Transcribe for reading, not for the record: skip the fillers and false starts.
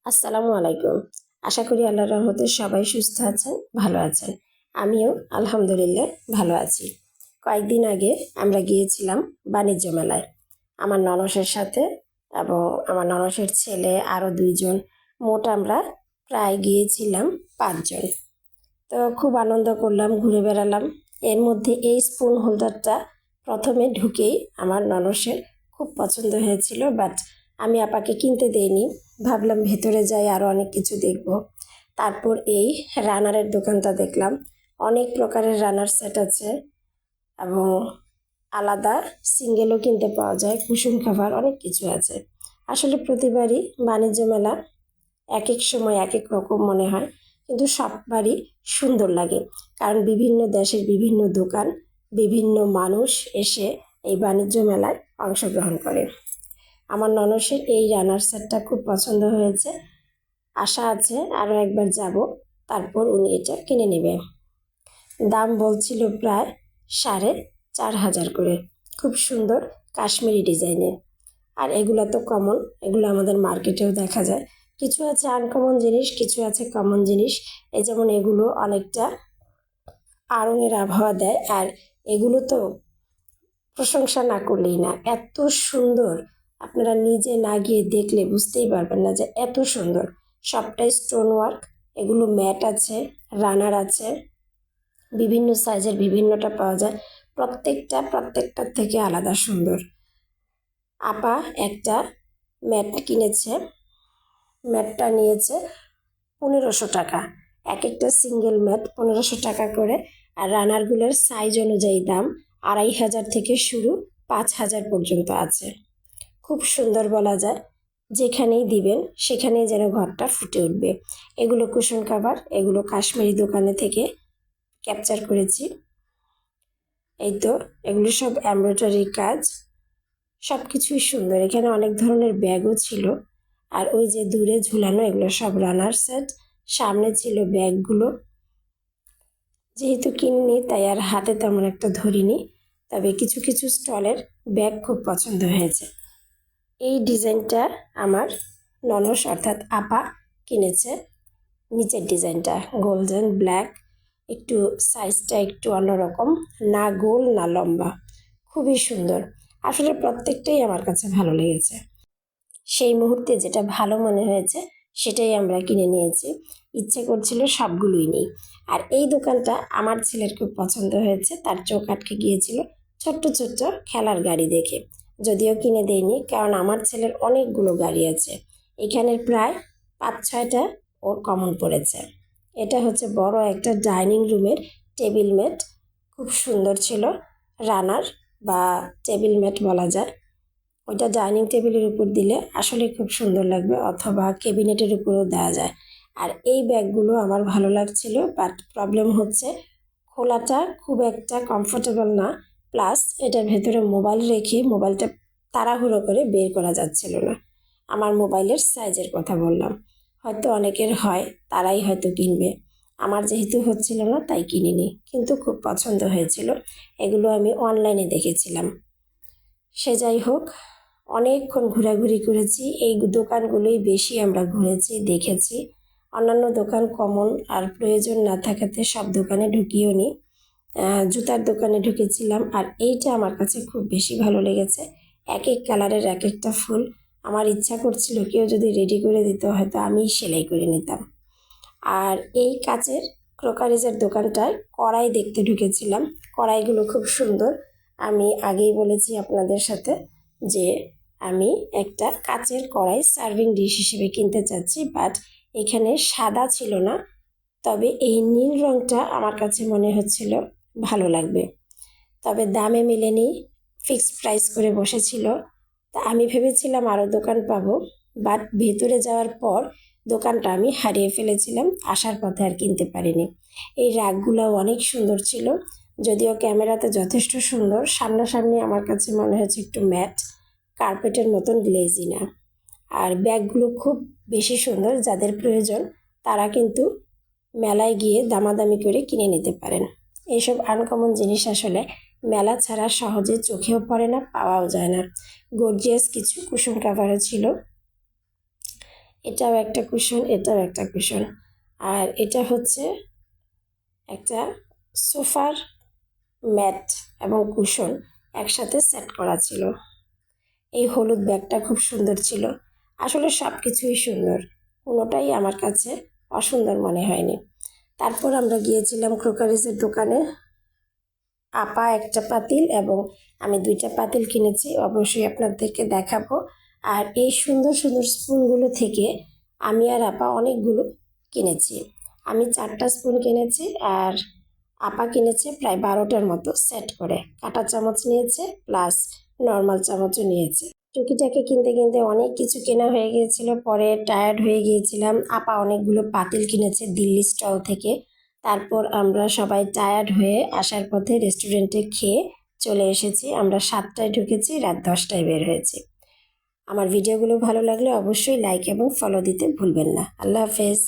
আসসালামু আলাইকুম। আশা করি আল্লাহর রহমতে সবাই সুস্থ আছেন, ভালো আছেন। আমিও আলহামদুলিল্লাহ ভালো আছি। কয়েকদিন আগে আমরা গিয়েছিলাম বাণিজ্য মেলায় আমার ননসের সাথে এবং আমার ননসের ছেলে আরও 2 জন। মোট আমরা প্রায় গিয়েছিলাম 5 জন। তো খুব আনন্দ করলাম, ঘুরে বেড়ালাম। এর মধ্যে এই স্পুন হোল্ডারটা প্রথমে ঢুকেই আমার ননসের খুব পছন্দ হয়েছিল, বাট আমি আপাকে কিনতে দেইনি। ভাবলাম ভেতরে যাই, আরও অনেক কিছু দেখব। তারপর এই রানারের দোকানটা দেখলাম। অনেক প্রকারের রানার সেট আছে এবং আলাদা সিঙ্গেলও কিনতে পাওয়া যায়, কুসুম খাবার অনেক কিছু আছে। আসলে প্রতিবারই বাণিজ্য মেলা এক এক সময় এক এক রকম মনে হয়, কিন্তু সববারই সুন্দর লাগে। কারণ বিভিন্ন দেশের বিভিন্ন দোকান, বিভিন্ন মানুষ এসে এই বাণিজ্য মেলায় অংশগ্রহণ করে। আমার ননসের এই রানার সেটটা খুব পছন্দ হয়েছে। আশা আছে আরও একবার যাব, তারপর উনি এটা কিনে নেবে। দাম বলছিল প্রায় 4,500 করে। খুব সুন্দর কাশ্মীরি ডিজাইনের। আর এগুলো তো কমন, এগুলো আমাদের মার্কেটেও দেখা যায়। কিছু আছে আনকমন জিনিস, কিছু আছে কমন জিনিস। এই যেমন এগুলো অনেকটা আড়ঙের আবহাওয়া দেয়, আর এগুলো তো প্রশংসা না করলেই না, এত সুন্দর। আপনারা নিজে না গিয়ে দেখলে বুঝতেই পারবেন না যে এত সুন্দর। সবটাই স্টোন ওয়ার্ক। এগুলো ম্যাট আছে, রানার আছে, বিভিন্ন সাইজের বিভিন্নটা পাওয়া যায়। প্রত্যেকটার থেকে আলাদা সুন্দর। আপা একটা ম্যাট কিনেছে, ম্যাটটা নিয়েছে 1500 টাকা। এক একটা সিঙ্গেল ম্যাট 1500 টাকা করে। আর রানারগুলোর সাইজ অনুযায়ী দাম 2500 থেকে শুরু, 5000 পর্যন্ত আছে। খুব সুন্দর বলা যায়, যেখানেই দিবেন সেখানেই যেন ঘরটা ফুটে উঠবে। এগুলো কুশন কাভার, এগুলো কাশ্মীরি দোকানে থেকে ক্যাপচার করেছি। এই তো, এগুলো সব এমব্রয়ডারি কাজ, সব কিছুই সুন্দর। এখানে অনেক ধরনের ব্যাগও ছিল। আর ওই যে দূরে ঝুলানো, এগুলো সব রানার সেট। সামনে ছিল ব্যাগগুলো। যেহেতু কিনিনি তাই আর হাতে তেমন একটা ধরিনি, তবে কিছু কিছু স্টলের ব্যাগ খুব পছন্দ হয়েছে। এই ডিজাইনটা আমার ননস অর্থাৎ আপা কিনেছে। নিচের ডিজাইনটা গোল্ডেন ব্ল্যাক, একটু সাইজটা একটু অন্যরকম, না গোল না লম্বা, খুবই সুন্দর। আসলে প্রত্যেকটাই আমার কাছে ভালো লেগেছে। সেই মুহূর্তে যেটা ভালো মনে হয়েছে সেটাই আমরা কিনে নিয়েছি। ইচ্ছে করছিল সবগুলোই নেই। আর এই দোকানটা আমার ছেলের খুব পছন্দ হয়েছে, তার চোখ আটকে গিয়েছিল ছোট্ট ছোট্ট খেলার গাড়ি দেখে। যদিও কিনে দেয়নি, কারণ আমার ছেলের অনেকগুলো গাড়ি আছে। এখানের প্রায় 5-6টা ওর কমন পড়েছে। এটা হচ্ছে বড় একটা ডাইনিং রুমের টেবিল ম্যাট, খুব সুন্দর ছিল। রানার বা টেবিল ম্যাট বলা যায়। ওইটা ডাইনিং টেবিলের উপর দিলে আসলে খুব সুন্দর লাগবে, অথবা ক্যাবিনেটের উপরেও দেওয়া যায়। আর এই ব্যাগগুলো আমার ভালো লাগছিল, বাট প্রবলেম হচ্ছে খোলাটা খুব একটা কমফোর্টেবল না। প্লাস এটার ভেতরে মোবাইল রেখে মোবাইলটা তাড়াহুড়ো করে বের করা যাচ্ছিল না। আমার মোবাইলের সাইজের কথা বললাম। হয়তো অনেকের হয়, তারাই হয়তো কিনবে। আমার যেহেতু হচ্ছিল না তাই কিনিনি, কিন্তু খুব পছন্দ হয়েছিল। এগুলো আমি অনলাইনে দেখেছিলাম। সে যাই হোক, অনেকক্ষণ ঘোরাঘুরি করেছি। এই দোকানগুলোই বেশি আমরা ঘুরেছি, দেখেছি। অন্যান্য দোকান কমন আর প্রয়োজন না থাকাতে সব দোকানে ঢুকিও নি। জুতার দোকানে ঢুকেছিলাম, আর এইটা আমার কাছে খুব বেশি ভালো লেগেছে। এক এক কালারের এক একটা ফুল। আমার ইচ্ছা করছিল কেউ যদি রেডি করে দিত, হয়তো আমি সেলাই করে নিতাম। আর এই কাচের ক্রোকারিজের দোকানটায় কড়াই দেখতে ঢুকেছিলাম। কড়াইগুলো খুব সুন্দর। আমি আগেই বলেছি আপনাদের সাথে যে আমি একটা কাচের কড়াই সার্ভিং ডিশ হিসেবে কিনতে চাচ্ছি, বাট এখানে সাদা ছিল না, তবে এই নীল রঙটা আমার কাছে মনে হচ্ছিল ভালো লাগবে। তবে দামে মেলেনি, ফিক্সড প্রাইস করে বসেছিল। তা আমি ভেবেছিলাম আরও দোকান পাবো, বাট ভেতরে যাওয়ার পর দোকানটা আমি হারিয়ে ফেলেছিলাম, আসার পথে আর কিনতে পারিনি। এই রাগগুলোও অনেক সুন্দর ছিল, যদিও ক্যামেরাতে যথেষ্ট সুন্দর, সামনাসামনি আমার কাছে মনে হচ্ছে একটু ম্যাট কার্পেটের মতন গ্লেজি না। আর ব্যাগগুলো খুব বেশি সুন্দর, যাদের প্রয়োজন তারা কিন্তু মেলায় গিয়ে দামাদামি করে কিনে নিতে পারেন। এইসব আনকমন জিনিস আসলে মেলা ছাড়া সহজে চোখেও পড়ে না, পাওয়াও যায় না। গর্জিয়াস কিছু কুশন কাভারও ছিল। এটাও একটা কুশন, এটাও একটা কুশন। আর এটা হচ্ছে একটা সোফার ম্যাট এবং কুশন একসাথে সেট করা ছিল। এই হলুদ ব্যাগটা খুব সুন্দর ছিল। আসলে সব কিছুই সুন্দর, কোনোটাই আমার কাছে অসুন্দর মনে হয়নি। তারপর আমরা গিয়েছিলাম ক্রোকারিজের দোকানে। আপা একটা পাতিল এবং আমি 2টা পাতিল কিনেছি, অবশ্যই আপনাদেরকে দেখাবো। আর এই সুন্দর সুন্দর স্পুনগুলো থেকে আমি আর আপা অনেকগুলো কিনেছি। আমি 4টা স্পুন কিনেছি আর আপা কিনেছে প্রায় 12টার মতো সেট করে। কাঁটা চামচ নিয়েছে প্লাস নর্মাল চামচও নিয়েছে। টুকিটাকি কিনতে কিনতে অনেক কিছু কেনা হয়ে গিয়েছিল, পরে টায়ার্ড হয়ে গিয়েছিলাম। আপা অনেকগুলো পাতিল কিনেছে দিল্লি স্টল থেকে। তারপর আমরা সবাই টায়ার্ড হয়ে আসার পথে রেস্টুরেন্টে খেয়ে চলে এসেছি। আমরা 7টায় ঢুকেছি, রাত 10টায় বের হয়েছি। আমার ভিডিওগুলো ভালো লাগলে অবশ্যই লাইক এবং ফলো দিতে ভুলবেন না। আল্লাহ হাফেজ।